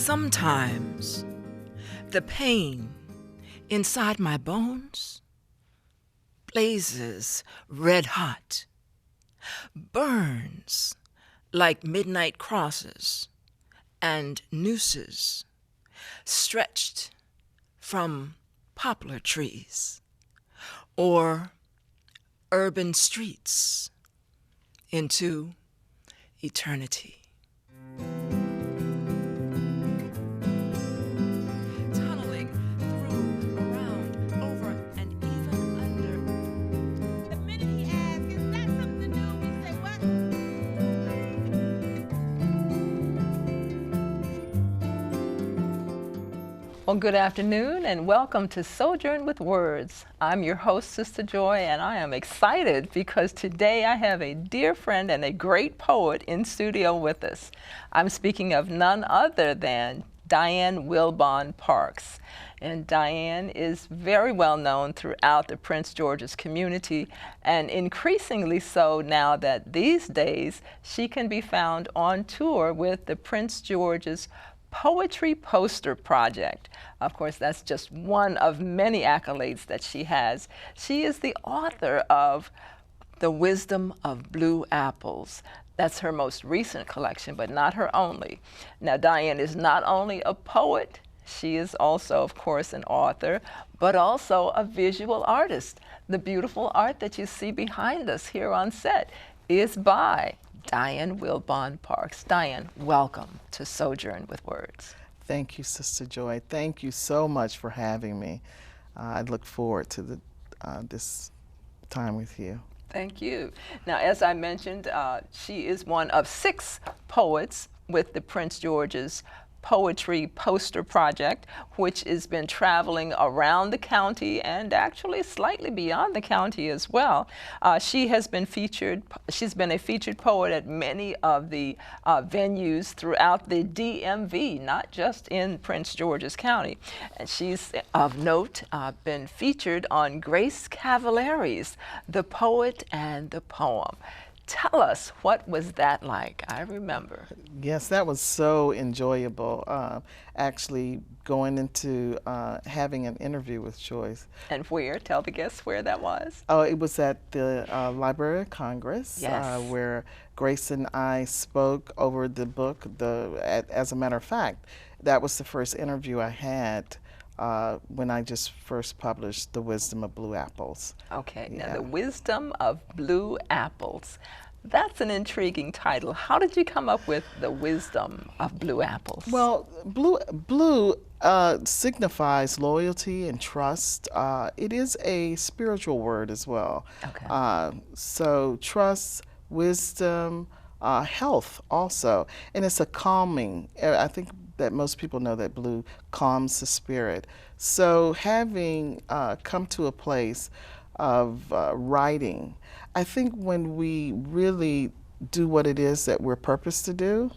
Sometimes the pain inside my bones blazes red hot, burns like midnight crosses and nooses stretched from poplar trees or urban streets into eternity. Tunneling through, around, over, and even under. The minute he asks, is that something new? We say, what? Well, good afternoon and welcome to Sojourn with Words. I'm your host, Sistah Joy, and I am excited because today I have a dear friend and a great poet in studio with us. I'm speaking of none other than Diane Wilbon Parks. And Diane is very well known throughout the Prince George's community, and increasingly so now that these days she can be found on tour with the Prince George's Poetry Poster Project. Of course, that's just one of many accolades that she has. She is the author of The Wisdom of Blue Apples. That's her most recent collection, but not her only. Now, Diane is not only a poet, she is also, of course, an author, but also a visual artist. The beautiful art that you see behind us here on set is by Diane Wilbon Parks. Diane, welcome to Sojourn with Words. Thank you, Sistah Joy. Thank you so much for having me. I look forward to this time with you. Thank you. Now, as I mentioned, she is one of 6 poets with the Prince George's Poetry Poster Project, which has been traveling around the county and actually slightly beyond the county as well. She's been a featured poet at many of the venues throughout the DMV, not just in Prince George's County. And she's, of note, been featured on Grace Cavalari's The Poet and the Poem. Tell us, what was that like? I remember. Yes, that was so enjoyable, actually going into having an interview with Joyce. And where? Tell the guests where that was. Oh, it was at the Library of Congress, yes. Where Grace and I spoke over the book. As a matter of fact, that was the first interview I had when I just first published The Wisdom of Blue Apples. Okay, Yeah. now The Wisdom of Blue Apples. That's an intriguing title. How did you come up with The Wisdom of Blue Apples? Well, blue signifies loyalty and trust. It is a spiritual word as well. Okay. So trust, wisdom, health also. And it's a calming. I think that most people know that blue calms the spirit. So having come to a place of writing, I think when we really do what it is that we're purposed to do,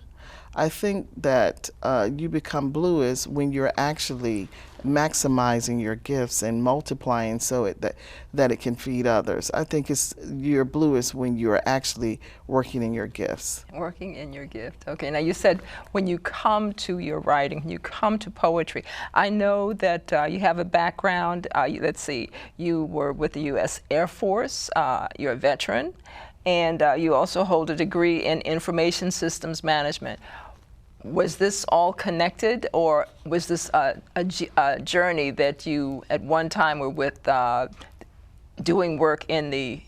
I think that you become blue is when you're actually maximizing your gifts and multiplying so that it can feed others. I think you're blue is when you're actually working in your gifts. Working in your gift. Okay, now you said when you come to your writing, when you come to poetry, I know that you have a background, let's see, you were with the U.S. Air Force, you're a veteran, and you also hold a degree in information systems management. Was this all connected, or was this a journey that you at one time were with doing work in the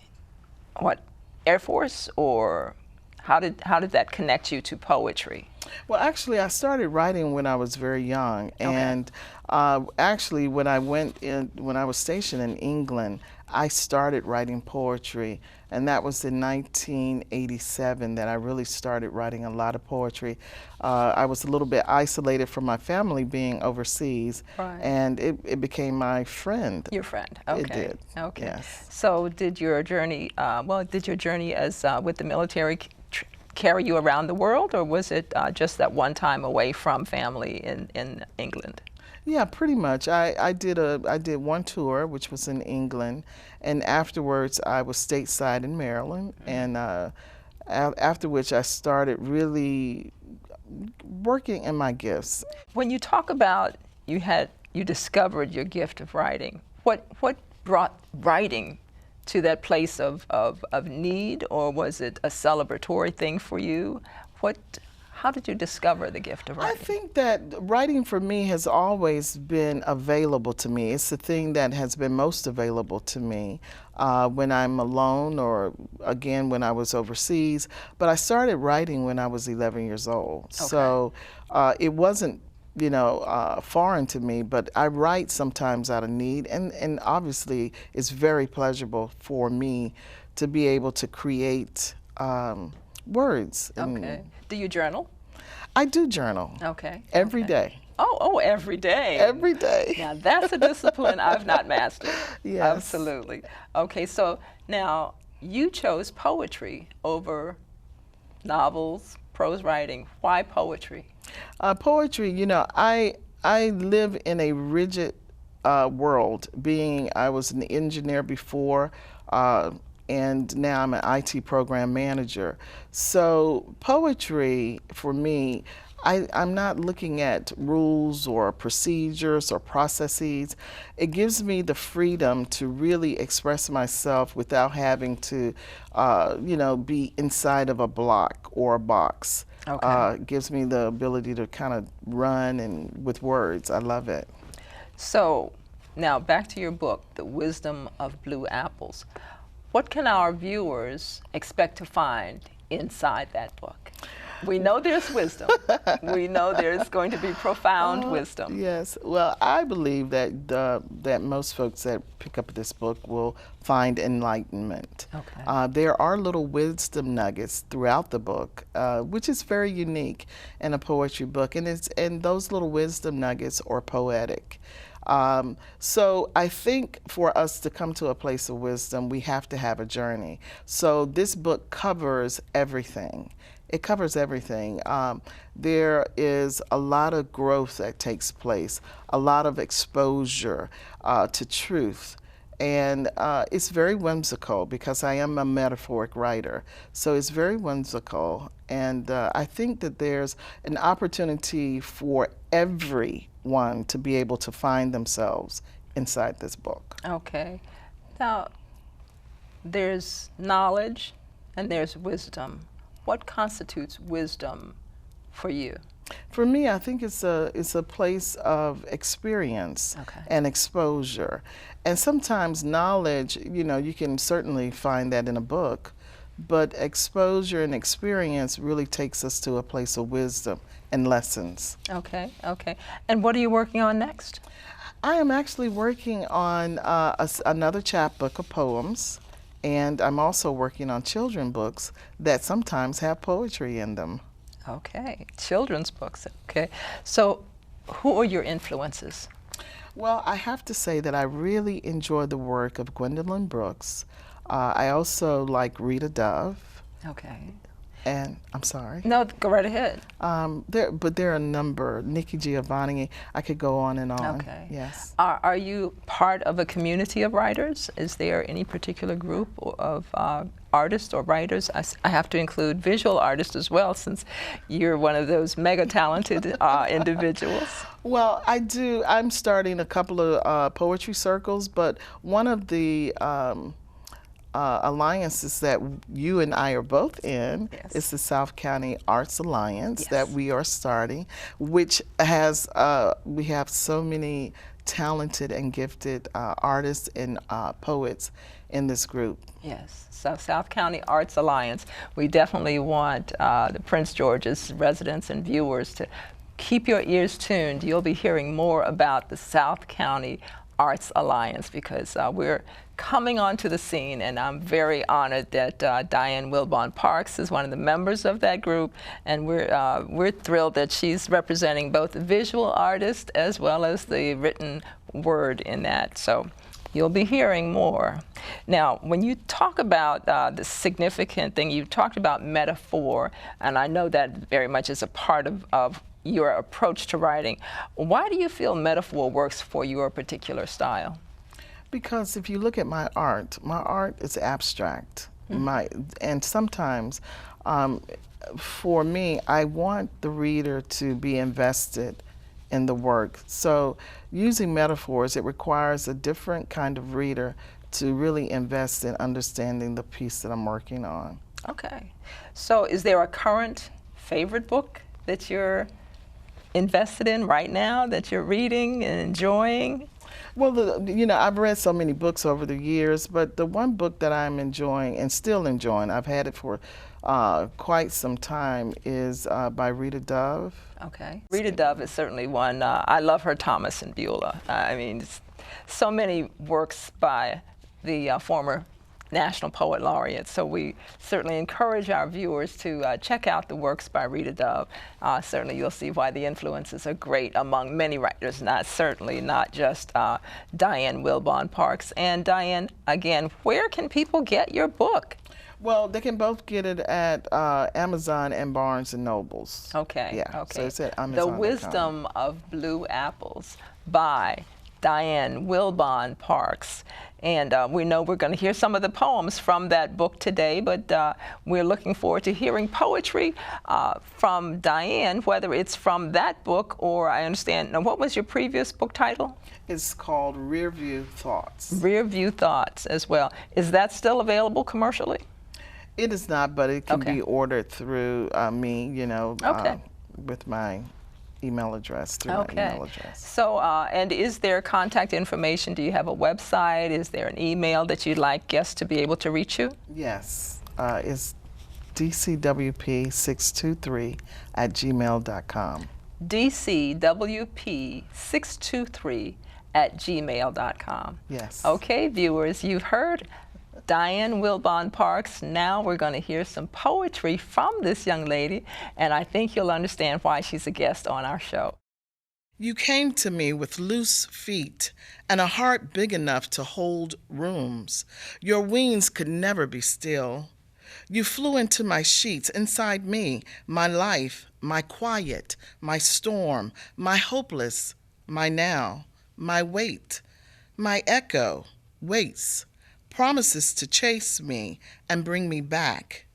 Air Force, or how did that connect you to poetry? Well, actually, I started writing when I was very young, Okay. and actually, when I was stationed in England, I started writing poetry, and that was in 1987 that I really started writing a lot of poetry. I was a little bit isolated from my family being overseas, Right. and it became my friend. Your friend. Okay. It did. Okay. Yes. So did your journey? Did your journey as with the military carry you around the world, or was it just that one time away from family in England? Yeah, pretty much. I did one tour, which was in England, and afterwards I was stateside in Maryland, and after which I started really working in my gifts. When you talk about you discovered your gift of writing, what brought writing to that place of need, or was it a celebratory thing for you? How did you discover the gift of writing? I think that writing for me has always been available to me. It's the thing that has been most available to me when I'm alone, or again when I was overseas. But I started writing when I was 11 years old. Okay. So it wasn't, foreign to me, but I write sometimes out of need, and obviously it's very pleasurable for me to be able to create words. Okay. Do you journal? I do journal. Okay. Every day. Oh, every day. Every day. Now that's a discipline I've not mastered. Yes. Absolutely. Okay, so now you chose poetry over novels, prose writing. Why poetry? Poetry, I live in a rigid world, being I was an engineer before, and now I'm an IT program manager. So poetry, for me, I'm not looking at rules or procedures or processes. It gives me the freedom to really express myself without having to, be inside of a block or a box. Okay. It gives me the ability to kind of run and with words. I love it. So now back to your book, The Wisdom of Blue Apples. What can our viewers expect to find inside that book? We know there's wisdom. We know there's going to be profound wisdom. Yes. Well, I believe that that most folks that pick up this book will find enlightenment. Okay. There are little wisdom nuggets throughout the book, which is very unique in a poetry book, and those little wisdom nuggets are poetic. So I think for us to come to a place of wisdom, we have to have a journey. So this book covers everything. It covers everything. There is a lot of growth that takes place, a lot of exposure to truth. And it's very whimsical because I am a metaphoric writer. So it's very whimsical. And I think that there's an opportunity for everyone to be able to find themselves inside this book. Okay. Now, there's knowledge and there's wisdom. What constitutes wisdom for you? For me, I think it's a place of experience and exposure. And sometimes knowledge, you can certainly find that in a book, but exposure and experience really takes us to a place of wisdom and lessons. Okay, okay. And what are you working on next? I am actually working on another chapbook of poems, and I'm also working on children's books that sometimes have poetry in them. Okay, children's books. Okay, so who are your influences? Well, I have to say that I really enjoy the work of Gwendolyn Brooks. I also like Rita Dove. Okay. And I'm sorry. No, go right ahead. But there are a number. Nikki Giovanni. I could go on and on. Okay. Yes. Are you part of a community of writers? Is there any particular group of artists or writers? I have to include visual artists as well, since you're one of those mega talented individuals. Well, I do. I'm starting a couple of poetry circles, but one of the alliances that you and I are both in is the South County Arts Alliance that we are starting, which has we have so many talented and gifted artists and poets in this group. Yes, so South County Arts Alliance. We definitely want the Prince George's residents and viewers to keep your ears tuned. You'll be hearing more about the South County Arts Alliance because we're coming onto the scene, and I'm very honored that Diane Wilbon Parks is one of the members of that group, and we're thrilled that she's representing both the visual artist as well as the written word in that. So you'll be hearing more. Now, when you talk about the significant thing, you talked about metaphor, and I know that very much is a part of your approach to writing. Why do you feel metaphor works for your particular style? Because if you look at my art is abstract. And sometimes For me, I want the reader to be invested in the work. So using metaphors, it requires a different kind of reader to really invest in understanding the piece that I'm working on. Okay. So is there a current favorite book that you're invested in right now, that you're reading and enjoying? Well, I've read so many books over the years, but the one book that I'm enjoying and still enjoying, I've had it for quite some time, is by Rita Dove. Okay. Rita Dove is certainly one. I love her Thomas and Beulah. I mean, so many works by the former National Poet Laureate. So we certainly encourage our viewers to check out the works by Rita Dove. Certainly you'll see why the influences are great among many writers, certainly not just Diane Wilbon Parks. And Diane, again, where can people get your book? Well, they can both get it at Amazon and Barnes and Nobles. Okay. Yeah. Okay. So it's at Amazon. The Wisdom of Blue Apples by Diane Wilbon Parks. And we know we're going to hear some of the poems from that book today, but we're looking forward to hearing poetry from Diane, whether it's from that book or, I understand, now what was your previous book title? It's called Rearview Thoughts. Rearview Thoughts as well. Is that still available commercially? It is not, but it can Okay. be ordered through me, Okay. with my email address, through Okay. my email address. So, and is there contact information? Do you have a website? Is there an email that you'd like guests to be able to reach you? Yes, it's dcwp623@gmail.com. dcwp623@gmail.com. Yes. Okay, viewers, you've heard Diane Wilbon Parks. Now we're going to hear some poetry from this young lady, and I think you'll understand why she's a guest on our show. You came to me with loose feet and a heart big enough to hold rooms. Your wings could never be still. You flew into my sheets, inside me, my life, my quiet, my storm, my hopeless, my now, my wait, my echo, waits, promises to chase me and bring me back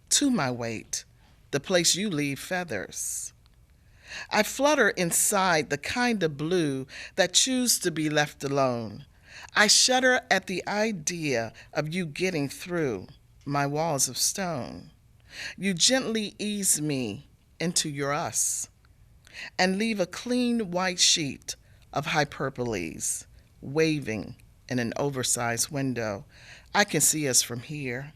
to my wait, the place you leave feathers. I flutter inside the kind of blue that choose to be left alone. I shudder at the idea of you getting through my walls of stone. You gently ease me into your us and leave a clean white sheet of hyperboles waving in an oversized window. I can see us from here.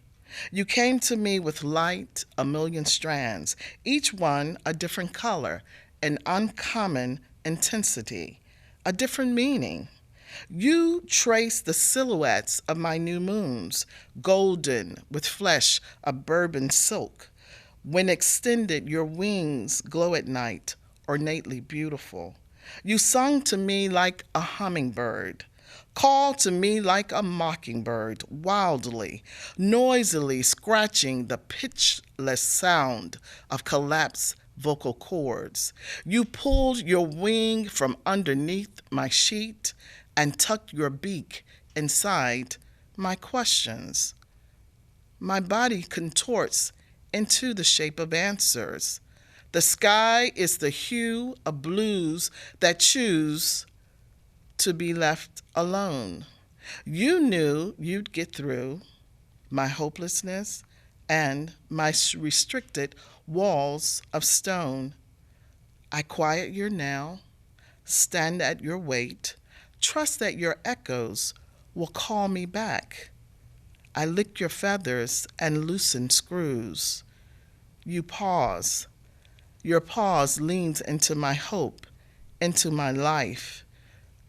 You came to me with light, a million strands, each one a different color, an uncommon intensity, a different meaning. You trace the silhouettes of my new moons, golden with flesh of bourbon silk. When extended, your wings glow at night, ornately beautiful. You sung to me like a hummingbird, called to me like a mockingbird, wildly, noisily scratching the pitchless sound of collapsed vocal cords. You pulled your wing from underneath my sheet and tucked your beak inside my questions. My body contorts into the shape of answers. The sky is the hue of blues that choose to be left alone. You knew you'd get through my hopelessness and my restricted walls of stone. I quiet your now, stand at your wait, trust that your echoes will call me back. I lick your feathers and loosen screws. You pause. Your pause leans into my hope, into my life.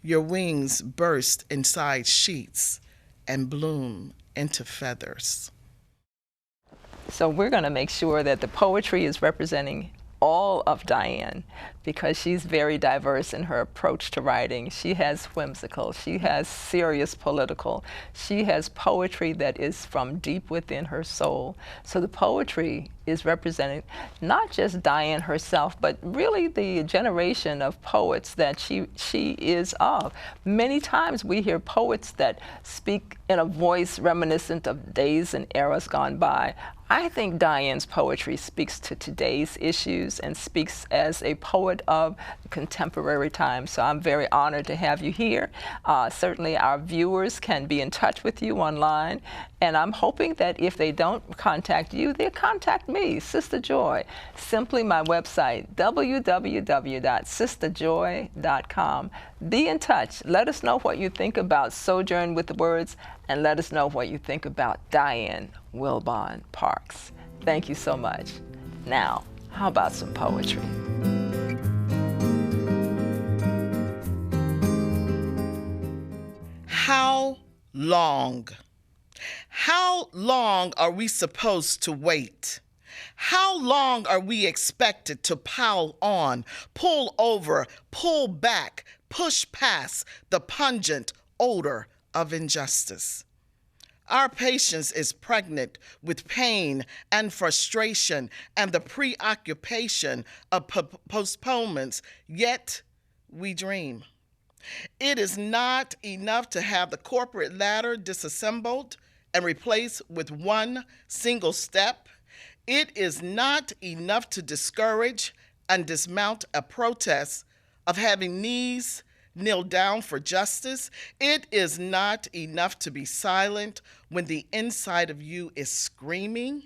Your wings burst inside sheets and bloom into feathers. So we're going to make sure that the poetry is representing all of Diane, because she's very diverse in her approach to writing. She has whimsical, she has serious political, she has poetry that is from deep within her soul. So the poetry is representing not just Diane herself, but really the generation of poets that she is of. Many times we hear poets that speak in a voice reminiscent of days and eras gone by. I think Diane's poetry speaks to today's issues and speaks as a poet of contemporary times. So I'm very honored to have you here. Certainly our viewers can be in touch with you online, and I'm hoping that if they don't contact you, they'll contact me, Sistah Joy. Simply my website, www.sistahjoy.com. Be in touch. Let us know what you think about Sojourn with the Words, and let us know what you think about Diane Wilbon Parks. Thank you so much. Now, how about some poetry? How long? How long are we supposed to wait? How long are we expected to pile on, pull over, pull back, push past the pungent odor of injustice? Our patience is pregnant with pain and frustration and the preoccupation of postponements, yet we dream. It is not enough to have the corporate ladder disassembled and replaced with one single step. It is not enough to discourage and dismount a protest of having knees kneel down for justice. It is not enough to be silent when the inside of you is screaming.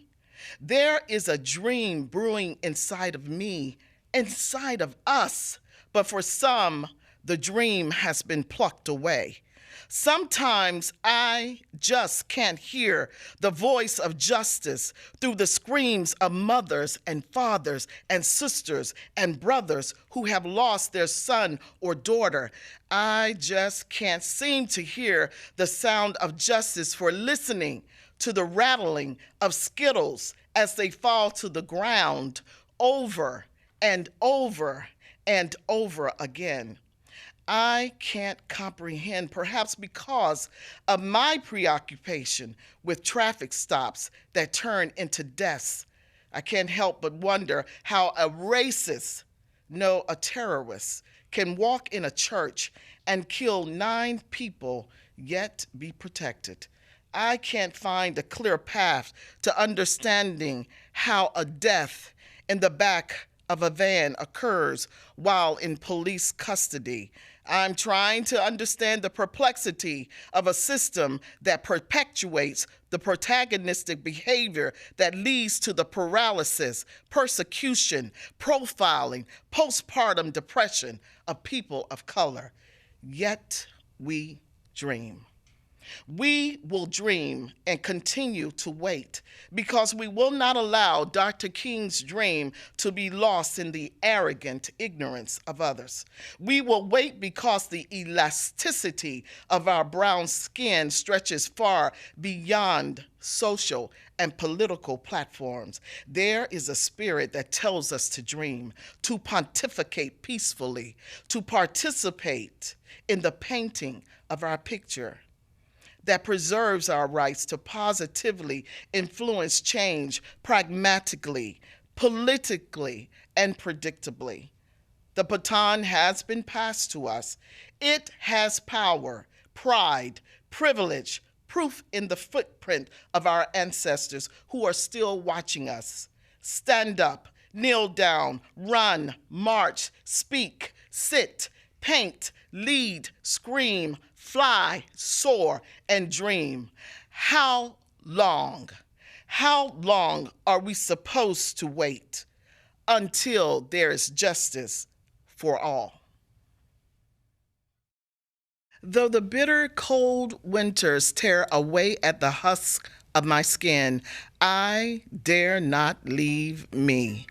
There is a dream brewing inside of me, inside of us, but for some, the dream has been plucked away. Sometimes I just can't hear the voice of justice through the screams of mothers and fathers and sisters and brothers who have lost their son or daughter. I just can't seem to hear the sound of justice for listening to the rattling of skittles as they fall to the ground over and over and over again. I can't comprehend, perhaps because of my preoccupation with traffic stops that turn into deaths. I can't help but wonder how a racist, no, a terrorist, can walk in a church and kill 9 people, yet be protected. I can't find a clear path to understanding how a death in the back of a van occurs while in police custody. I'm trying to understand the perplexity of a system that perpetuates the protagonistic behavior that leads to the paralysis, persecution, profiling, postpartum depression of people of color. Yet we dream. We will dream and continue to wait because we will not allow Dr. King's dream to be lost in the arrogant ignorance of others. We will wait because the elasticity of our brown skin stretches far beyond social and political platforms. There is a spirit that tells us to dream, to pontificate peacefully, to participate in the painting of our picture, that preserves our rights to positively influence change pragmatically, politically, and predictably. The baton has been passed to us. It has power, pride, privilege, proof in the footprint of our ancestors who are still watching us. Stand up, kneel down, run, march, speak, sit, paint, lead, scream, fly, soar, and dream. How long? How long are we supposed to wait until there is justice for all? Though the bitter cold winters tear away at the husk of my skin, I dare not leave me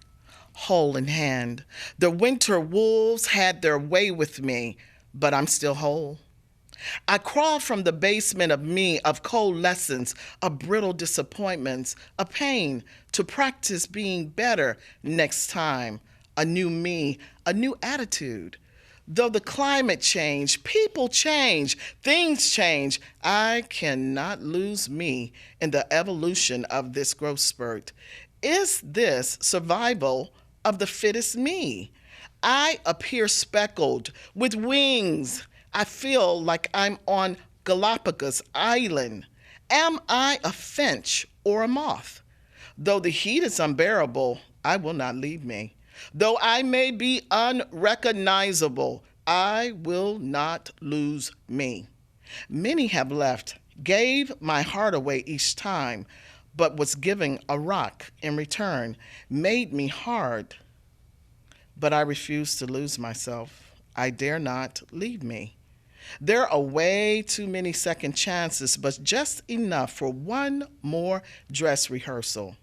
whole in hand. The winter wolves had their way with me, but I'm still whole. I crawl from the basement of me, of cold lessons, of brittle disappointments, of pain, to practice being better next time. A new me, a new attitude. Though the climate change, people change, things change, I cannot lose me in the evolution of this growth spurt. Is this survival of the fittest me? I appear speckled with wings. I feel like I'm on Galapagos Island. Am I a finch or a moth? Though the heat is unbearable, I will not leave me. Though I may be unrecognizable, I will not lose me. Many have left, gave my heart away each time, but was giving a rock in return, made me hard. But I refuse to lose myself. I dare not leave me. There are way too many second chances, but just enough for one more dress rehearsal.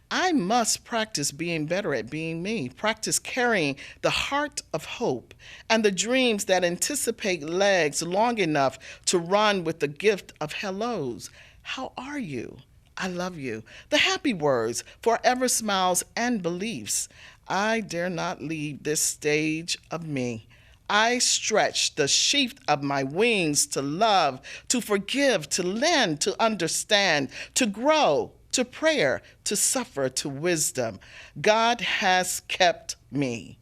I must practice being better at being me, practice carrying the heart of hope and the dreams that anticipate legs long enough to run with the gift of hellos. How are you? I love you. The happy words, forever smiles and beliefs. I dare not leave this stage of me. I stretch the sheath of my wings to love, to forgive, to lend, to understand, to grow, to prayer, to suffer, to wisdom. God has kept me.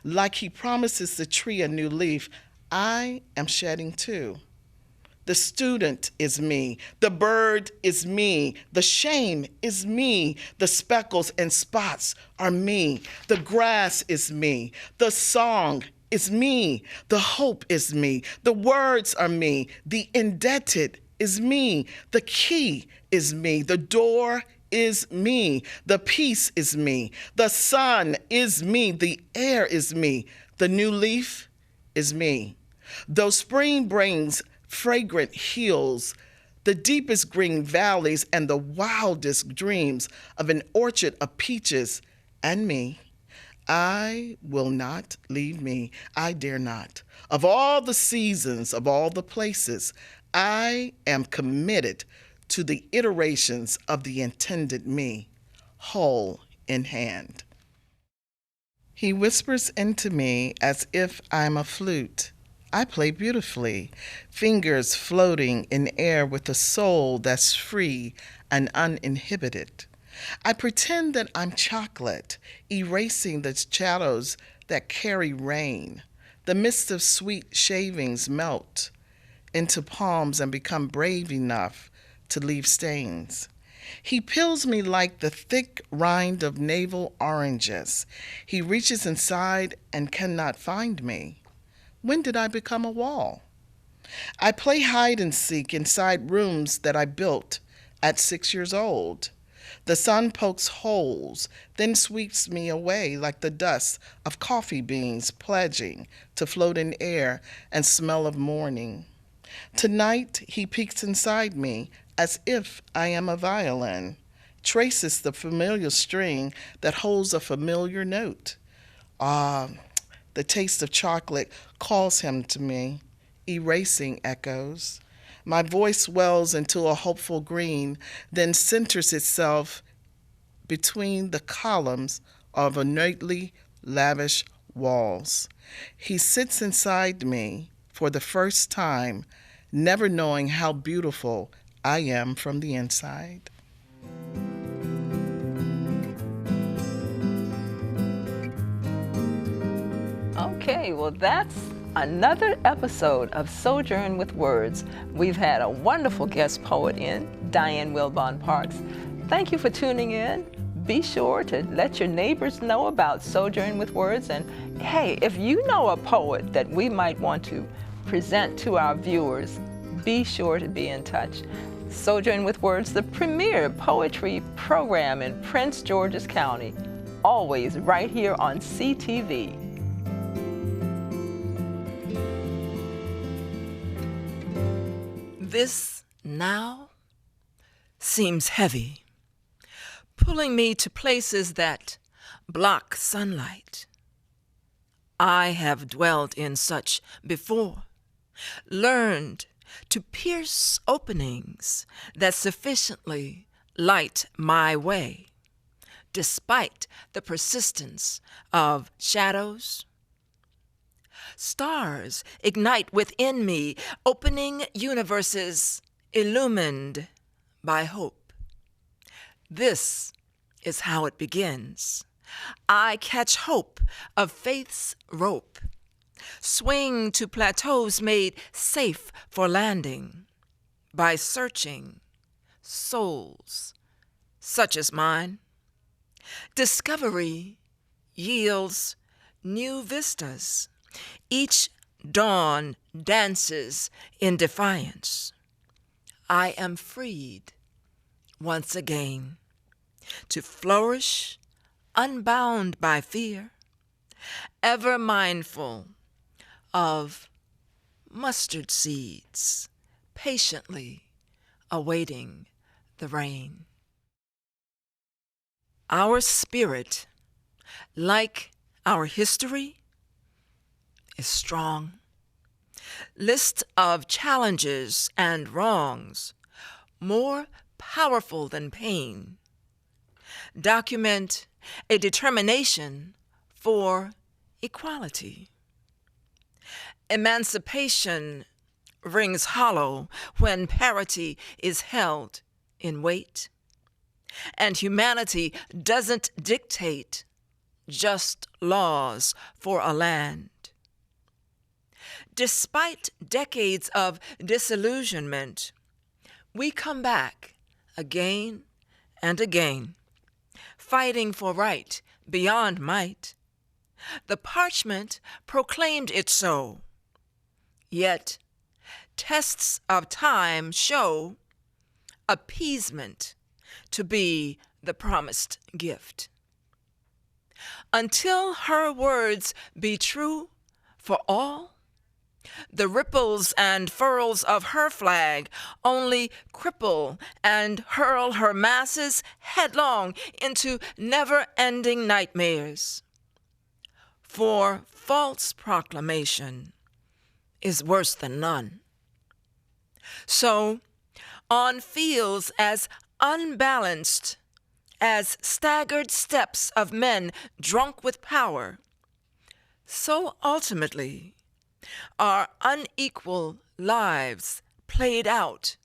Like he promises the tree a new leaf, I am shedding too. The student is me. The bird is me. The shame is me. The speckles and spots are me. The grass is me. The song is me. The hope is me. The words are me. The indebted is me. The key is me. The door is me. The peace is me. The sun is me. The air is me. The new leaf is me. Though spring brings fragrant hills, the deepest green valleys, and the wildest dreams of an orchard of peaches and me, I will not leave me. I dare not. Of all the seasons, of all the places, I am committed to the iterations of the intended me, whole in hand. He whispers into me as if I'm a flute. I play beautifully, fingers floating in air with a soul that's free and uninhibited. I pretend that I'm chocolate, erasing the shadows that carry rain. The mist of sweet shavings melt into palms and become brave enough to leave stains. He peels me like the thick rind of navel oranges. He reaches inside and cannot find me. When did I become a wall? I play hide and seek inside rooms that I built at 6 years old. The sun pokes holes, then sweeps me away like the dust of coffee beans pledging to float in air and smell of morning. Tonight he peeks inside me as if I am a violin, traces the familiar string that holds a familiar note. The taste of chocolate calls him to me, erasing echoes. My voice wells into a hopeful green, then centers itself between the columns of innately lavish walls. He sits inside me for the first time, never knowing how beautiful I am from the inside. Okay, well, that's another episode of Sojourn with Words. We've had a wonderful guest poet in, Diane Wilbon Parks. Thank you for tuning in. Be sure to let your neighbors know about Sojourn with Words. And hey, if you know a poet that we might want to present to our viewers, be sure to be in touch. Sojourn with Words, the premier poetry program in Prince George's County, always right here on CTV. This now seems heavy, pulling me to places that block sunlight. I have dwelt in such before, learned to pierce openings that sufficiently light my way, despite the persistence of shadows. Stars ignite within me, opening universes illumined by hope. This is how it begins. I catch hope of faith's rope, swing to plateaus made safe for landing by searching souls such as mine. Discovery yields new vistas. Each dawn dances in defiance. I am freed once again to flourish unbound by fear, ever mindful of mustard seeds, patiently awaiting the rain. Our spirit, like our history, is strong. List of challenges and wrongs, more powerful than pain, document a determination for equality. Emancipation rings hollow when parity is held in weight, and humanity doesn't dictate just laws for a land. Despite decades of disillusionment, we come back again and again, fighting for right beyond might. The parchment proclaimed it so, yet tests of time show appeasement to be the promised gift. Until her words be true for all, the ripples and furls of her flag only cripple and hurl her masses headlong into never-ending nightmares. For false proclamation is worse than none. So, on fields as unbalanced as staggered steps of men drunk with power, so ultimately are unequal lives played out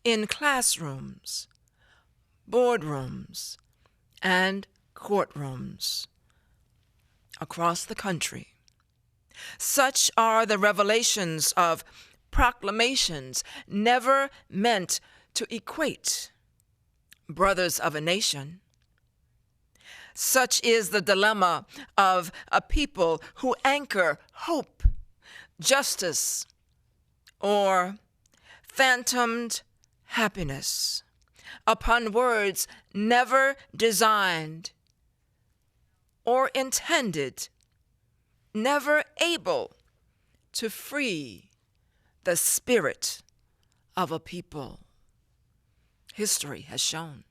in classrooms, boardrooms, and courtrooms across the country. Such are the revelations of proclamations never meant to equate brothers of a nation. Such is the dilemma of a people who anchor hope, justice, or phantomed happiness upon words never designed or intended, never able to free the spirit of a people. History has shown.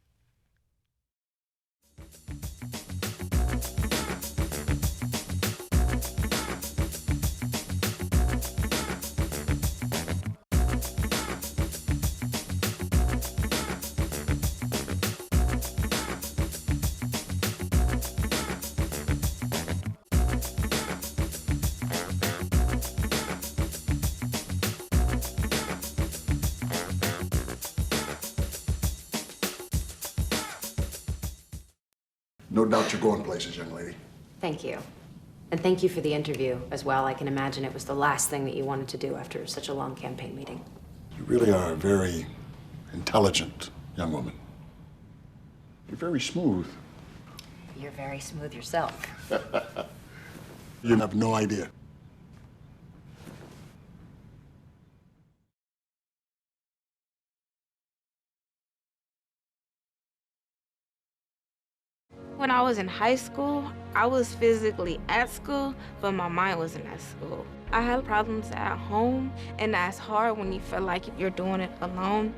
No doubt you're going places, young lady. Thank you. And thank you for the interview as well. I can imagine it was the last thing that you wanted to do after such a long campaign meeting. You really are a very intelligent young woman. You're very smooth. You're very smooth yourself. You have no idea. When I was in high school, I was physically at school, but my mind wasn't at school. I had problems at home, and that's hard when you feel like you're doing it alone.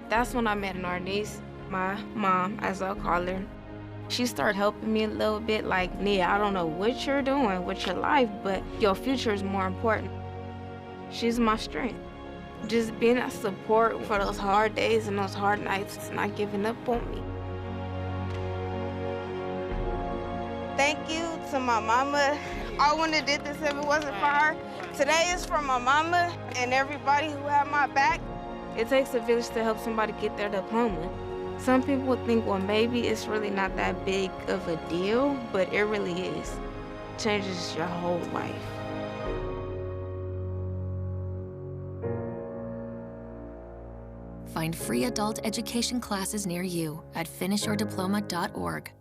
That's when I met an artist, my mom, as I'll call her. She started helping me a little bit, like, Nia, I don't know what you're doing with your life, but your future is more important. She's my strength. Just being a support for those hard days and those hard nights, not giving up on me. Thank you to my mama. I wouldn't have did this if it wasn't for her. Today is for my mama and everybody who had my back. It takes a village to help somebody get their diploma. Some people would think, well, maybe it's really not that big of a deal, but it really is. It changes your whole life. find free adult education classes near you at finishyourdiploma.org.